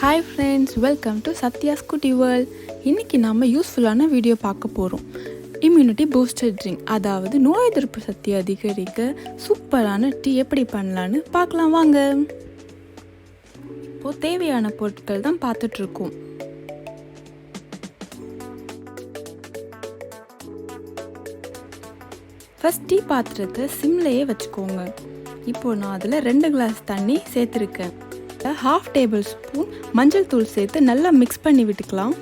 Hi friends, welcome to Sathya's Cutie World. இன்னைக்கு நாம யூஸ்ஃபுல்லான வீடியோ பார்க்க போறோம். இம்யூனிட்டி பூஸ்டர் ட்ரிங்க், அதாவது நோய் எதிர்ப்பு சக்தி அதிகரிக்க சூப்பரான டீ எப்படி பண்ணலான்னு பார்க்கலாம் வாங்க. இப்போ தேவையான பொருட்கள் தான் பார்த்துட்டு இருக்கோம். ஃபர்ஸ்ட் டீ பாத்திரத்தை சிம்லையே வச்சுக்கோங்க. இப்போ நான் அதில் 2 கிளாஸ் தண்ணி சேர்த்துருக்கேன். 1/2 டேபிள் ஸ்பூன் மஞ்சள் தூள் சேர்த்து நல்லா மிக்ஸ் பண்ணி விட்டுக்கலாம்.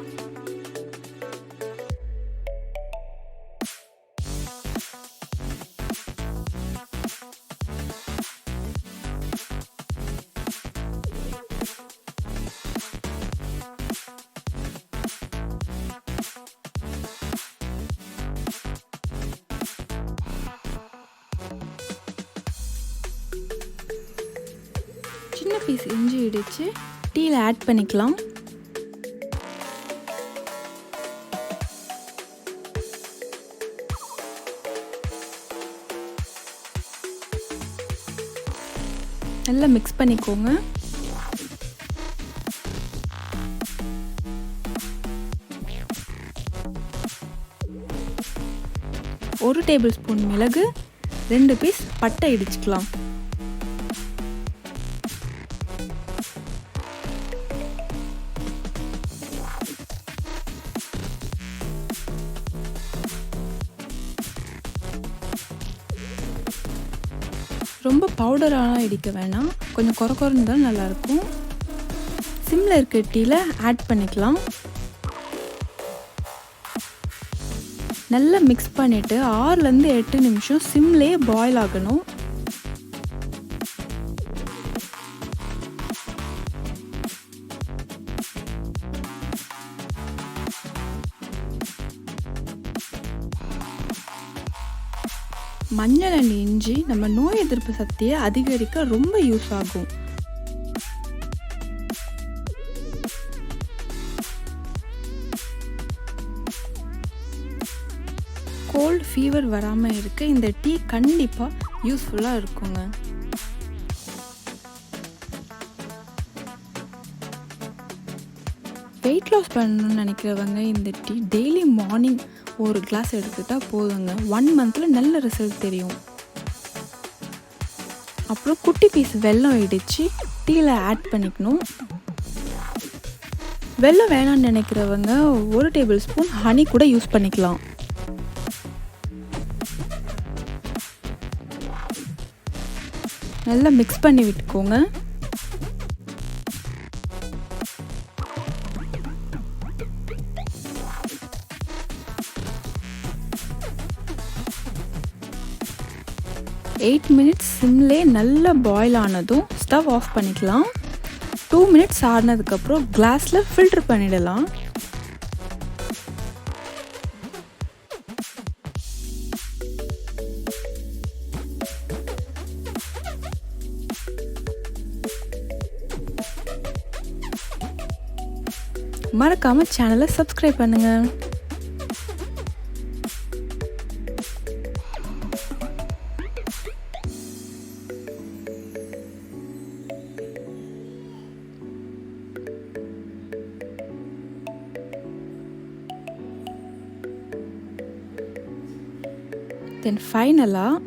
சின்ன பீஸ் இஞ்சி இடித்து டீயில் ஆட் பண்ணிக்கலாம். நல்லா மிக்ஸ் பண்ணிக்கோங்க. ஒரு டேபிள் ஸ்பூன் மிளகு, 2 பீஸ் பட்டை இடிச்சுக்கலாம். ரொம்ப பவுடராக இடிக்க வேணாம், கொஞ்சம் குறன்னு தான் நல்லாயிருக்கும். சிம்மில் இருக்க டீயில் ஆட் பண்ணிக்கலாம். நல்லா மிக்ஸ் பண்ணிவிட்டு 6லேருந்து 8 நிமிஷம் சிம்லேயே பாயில் ஆகணும். மஞ்சள் அண்ட் இஞ்சி நம்ம நோய் எதிர்ப்பு சக்தியை அதிகரிக்க ரொம்ப யூஸ் ஆகும். கோல்ட் ஃபீவர் வராமல் இருக்க இந்த டீ கண்டிப்பாக யூஸ்ஃபுல்லாக இருக்குங்க. வெயிட் லாஸ் பண்ணணும்னு நினைக்கிறவங்க இந்த டீ டெய்லி மார்னிங் ஒரு கிளாஸ் எடுத்துக்கிட்டால் போதுங்க. 1 மந்தில் நல்ல ரிசல்ட் தெரியும். அப்புறம் குட்டி பீஸ் வெல்லம் இடித்து டீயில் ஆட் பண்ணிக்கணும். வெல்லம் வேணான்னு நினைக்கிறவங்க 1 டேபிள் ஸ்பூன் ஹனி கூட யூஸ் பண்ணிக்கலாம். நல்லா மிக்ஸ் பண்ணி விட்டுக்கோங்க. எயிட் மினிட்ஸ் சிம்லே நல்லா பாயில் ஆனதும் ஸ்டவ் ஆஃப் பண்ணிக்கலாம். 2 மினிட்ஸ் ஆடினதுக்கப்புறம் கிளாஸில் ஃபில்டர் பண்ணிடலாம். மறக்காம சேனலை சப்ஸ்கிரைப் பண்ணுங்க. தென் ஃபைனலாக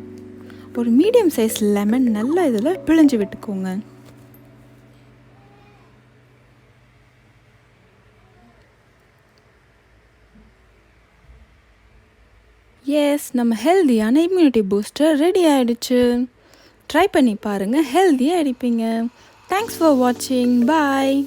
ஒரு மீடியம் சைஸ் லெமன் நல்லா இதில் பிழிஞ்சு விட்டுக்கோங்க. எஸ், நம்ம ஹெல்தியான இம்யூனிட்டி பூஸ்டர் ரெடி ஆகிடுச்சு. ட்ரை பண்ணி பாருங்கள், ஹெல்த்தியாக அடிப்பீங்க. தேங்க்ஸ் ஃபார் வாட்சிங். பாய்.